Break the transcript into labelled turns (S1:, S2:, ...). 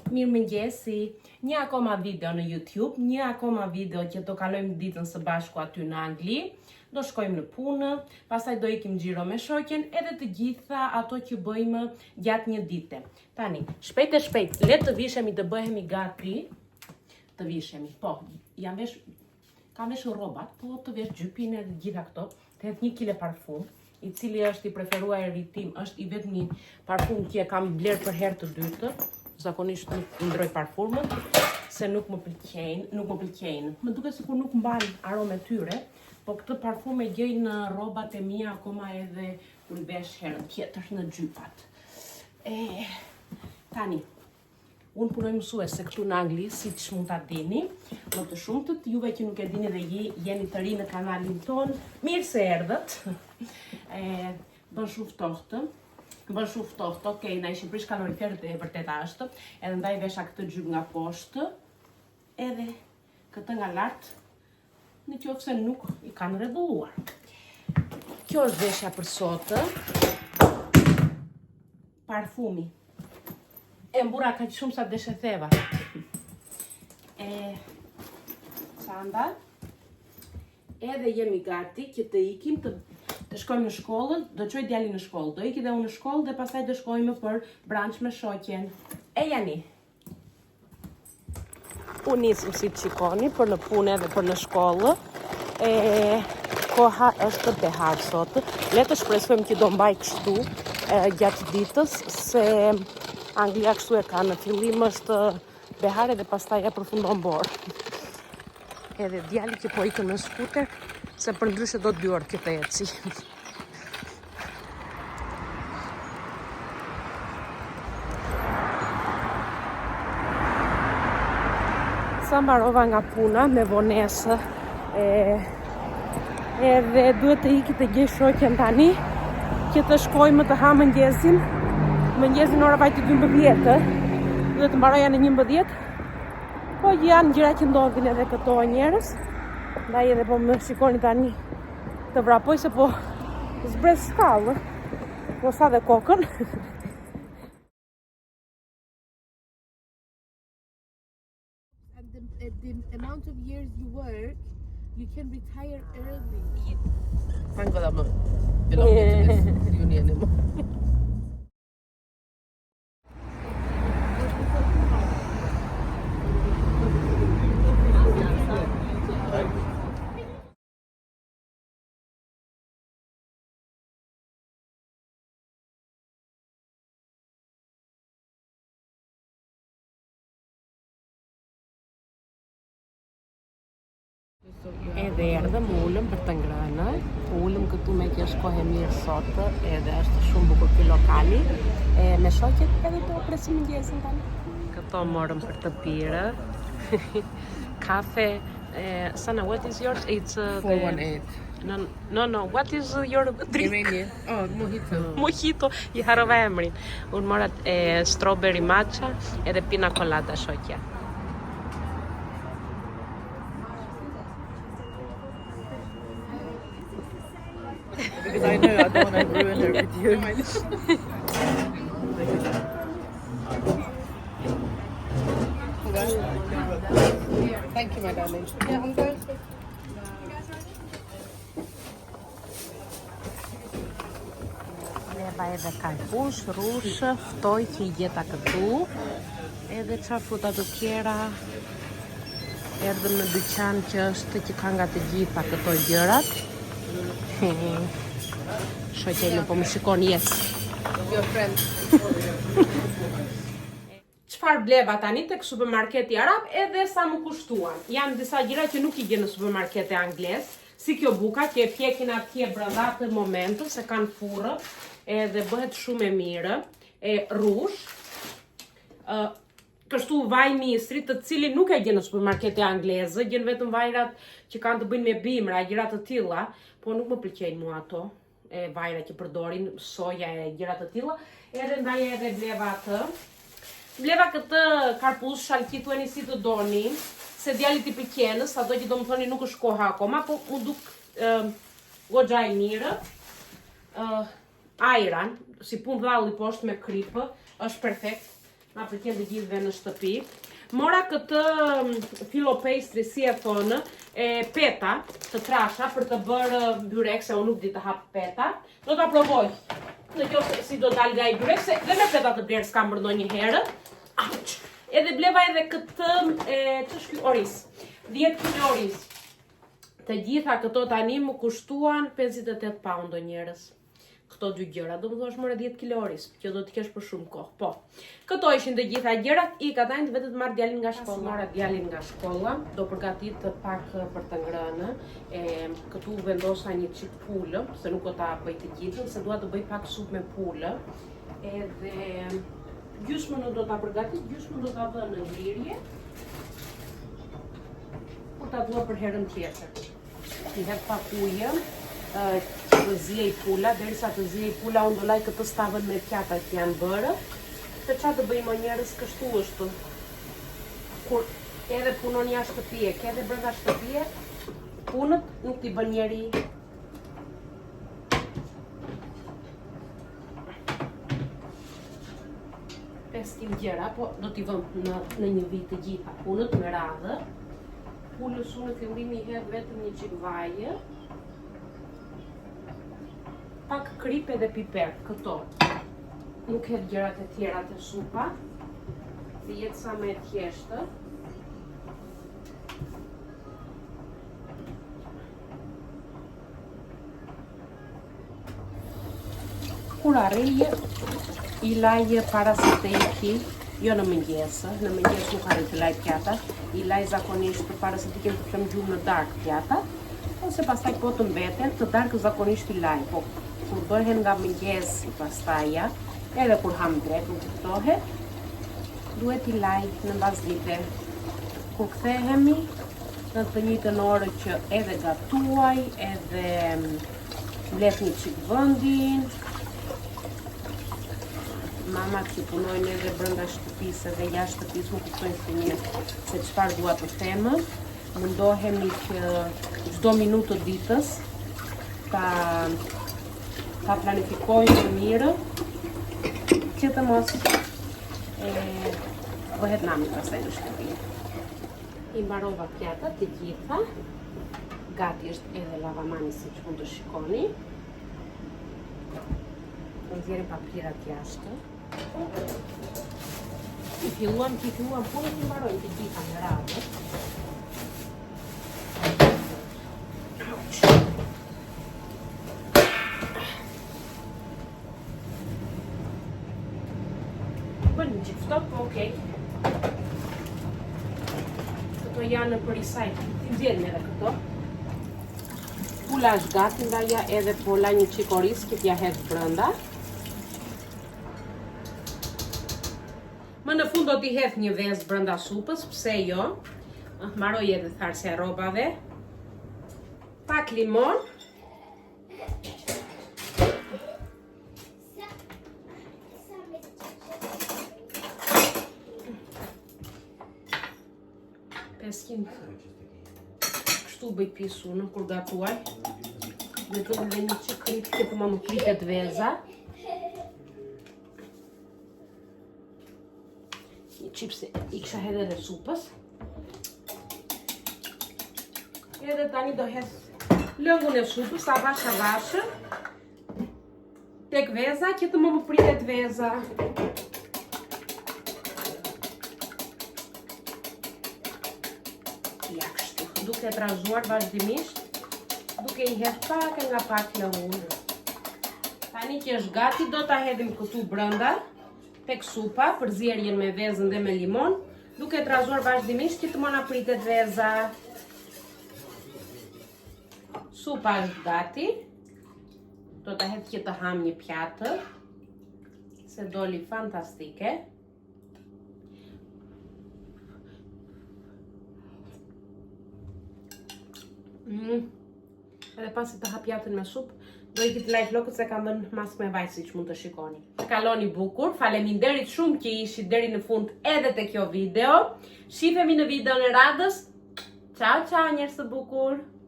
S1: Mirëmëngjesi, një akoma video në YouTube, një akoma video që do kalojmë ditën së bashku aty në Angli, do shkojmë në punë, pastaj do ikim xhiro me shoqen, edhe të gjitha ato që bëjmë gjatë një dite. Tani, shpejt e shpejt, le të vishemi të bëhemi gati, të vishemi. Po, kam vesh rrobat, po të vesh gjypin e gjitha këto, të hedh 1 kg parfum, i cili është i preferuari tim, është i vetmi parfum që e kam bler për herë të dytë. Zakonisht nuk ndroj parfumët, se nuk më pëlqejnë. Më duket sikur nuk mban aromë tyre, po këtë parfum e gjej në rrobat e mia akoma edhe kur vesh herën tjetër në gjypat. Tani, unë punoj mësuese këtu në Angli, siç mund ta dini, më të shumtët juve që nuk e dini dhe jeni të ri në kanalin ton, mirë se erdhët. Bën shumë ftohtë. Bën shumë ftohtë, okej, na ishin prish kaloriferët e vërteta është, edhe ndaj vesha këtë gjyp nga poshtë, edhe këtë nga lart, në qoftë se nuk i kanë rregulluar. Kjo është veshja për sot. Parfumi. E mbura kaq shumë sa deshe theva. Çanda. Edhe jemi gati që të ikim të shkojmë në shkollë, do çoj djalin në shkollë, do iki dhe unë në shkollë dhe pastaj do shkojmë për brunch me shoqen. Jani. Unë nisëm si të shikoni për në punë edhe për në shkollë. Koha është behar sot. Le të shpresojmë që do mbaj kështu gjatë ditës, se Anglia kështu e ka, në fillim është behar edhe pastaj e përfundon borë. Edhe djali që po ikën në skuter, se për ndryshe do 2 orë që të eci. Sa mbarova nga puna me vonesë, edhe duhet të iki të gjej shoqen tani, që të shkojmë të ha mëngjesin. Mëngjesin ora vajti 12, duhet të mbaroja në 11. Po janë gjëra që ndodhin edhe këto njerëz. Ndaj edhe po më shikoni tani të vrapoj se po zbres skallë, po sa dhe kokën.
S2: The amount of years you work, you can retire early.
S3: Thank God I'm not belonging to this uni anymore.
S1: Edhe erdhëm, ulëm për të ngrënë, ulëm këtu me që është kohë e mirë sot, edhe është shumë bukur ky lokali, me shoqet edhe do presim mëngjesin tani. Këto morëm për të pirë, kafe, Sana, what is yours? It's
S3: 418.
S1: No, what is your drink?
S3: Iranian. Oh, mojito.
S1: Mojito, I harova emrin. Unë mora strawberry matcha edhe pina colada shoqja.
S3: Because I know I don't want to ruin her with you. Thank you, my darling. Yeah, I'm good.
S1: Leva edhe karpush, rush, ftoj që I gjeta këtu, edhe çfarë fruta të tjera. Erdhëm në dyqan që është që ka nga të gjitha këto gjërat. Shoqja po më shikon, yes.
S3: Your friend.
S1: Çfarë bleva tani tek supermarketi arab edhe sa më kushtuan. Janë disa gjëra që nuk I gjen në supermarkete anglez, si kjo buka që e pjekin atje brenda të momentit se kanë furrë, edhe bëhet shumë e mirë, rush, kështu vaj misri, të cilin nuk e gjen në supermarkete angleze, gjen vetëm vajrat që kanë të bëjnë me bimra, gjëra të tilla, po nuk më pëlqejnë mua ato, vajra që përdorin soja e gjëra të tilla, edhe ndaj edhe bleva atë. Bleva këtë karpush, shalki, thueni si të doni, se djalit I pëlqen, sado që do më thoni nuk është koha akoma, po u duk goxha I mirë. Ajran, si punë dhalli poshtë me kripë, është perfekt. na përqen të gjithëve në shtëpi. Mora këtë filo pastry, si e thonë, peta të trasha për të bërë byrek, se unë nuk di të hap peta. Do ta provoj. Në kjo si do dal nga i byrek, se dhe me peta të blerë s'kam bërë ndonjëherë. Auq! Edhe bleva edhe këtë, ç'është ky oris? 10 kg oris. Të gjitha këto tani më kushtuan 58 pound o njerëz. Këto dy gjëra, do më thosh more 10 kg oris, që do t'i kesh për shumë kohë. Po. Këto ishin të gjitha gjërat, i ka tajnë vetë të marrë djalin nga shkolla. Mora djalin nga shkolla, do përgatit pak për të ngrënë. Këtu vendosa një çik pulë, se nuk do ta bëj të gjithën, se dua të bëj pak supë me pulë. Edhe gjysmën do ta përgatit, gjysmën do ta vë në ngrirje. Kur ta dua për herën tjetër. I hedh pak ujë. Të zjej pula, derisa të zjej pula, unë do laj këtë stavën me pjata që janë bërë. Se qa të bëjmë o njerës, kështu është. Kur edhe punon jashtë shtëpie, ke edhe brenda shtëpie, punët nuk t'i bën njeri. Peskim gjera, po do t'i vëm në një vit të gjitha punët me radhë. Pulës unë në fillimi i hedh vetëm një qik vaje. Pak krip edhe piper, këto. Nuk hedh gjërat e tjera të supa. Dhe jetë sa me thjeshtë. Kur arrije, i laje para se të iki, jo në mëngjesë. Në mëngjesë nuk arri të laj pjata. I laj zakonisht para se të kemë të fëmë gjumë në darkë pjata. Ose pastaj po të mbeten, të darkë zakonisht i laj. Po, kur bëhen nga mëngjesi pastaja, edhe kur ham drejt nuk kuptohet, duhet i laj në mbasdite. Kur kthehemi, në të njëjtën orë që edhe gatuaj, edhe mbledh një çik vendin. Mamat që punojnë edhe brenda shtëpisë edhe jashtë shtëpisë nuk kuptojnë si mirë se çfarë dua të them. Mundohemi që çdo minutë të ditës ta planifikojmë mirë që të mos bëhet nami pastaj në shtëpi. I mbarova pjatat të gjitha. Gati është edhe lavamani siç mund të shikoni. Do nxjerrim papirat jashtë. I filluam punën i mbarojmë të gjitha në radhë. Bën një qik stop, okej. Këto janë për isaj, ti zjedhën edhe këto. Pula është gati, ndaja edhe po la një qik oris, që t'ja hedh brenda. Më në fund do t'i hedh një vezë brenda supës, pse jo. Mbaroj edhe tharsja e rrobave. Pak limon. Kështu bëj pisu në kur gatuaj. Dhe të dhe një që krip që të më kriket veza. Një qipse i kësha hedhe dhe supës. Edhe tani do hedh lëngun e supës, avash. Tek veza që të më pritet veza. Ja kështu, duke e trazuar vazhdimisht, duke i hedh pak e nga pak lëngun. Tani që është gati, do ta hedhim këtu brenda, tek supa, për zjerjen me vezën dhe me limon, duke e trazuar vazhdimisht që të mona pritet veza. Supa është gati, do ta hedh që të ham një pjatë, se doli fantastike. Edhe pasi të ha pjatën me supë, do i këtë laj flokët se kam dhënë mas me vaj si që mund të shikoni. Kaloni bukur, faleminderit shumë që ishit deri në fund edhe te kjo video. Shifemi në video në radhës. Ciao, ciao njerëz të bukur!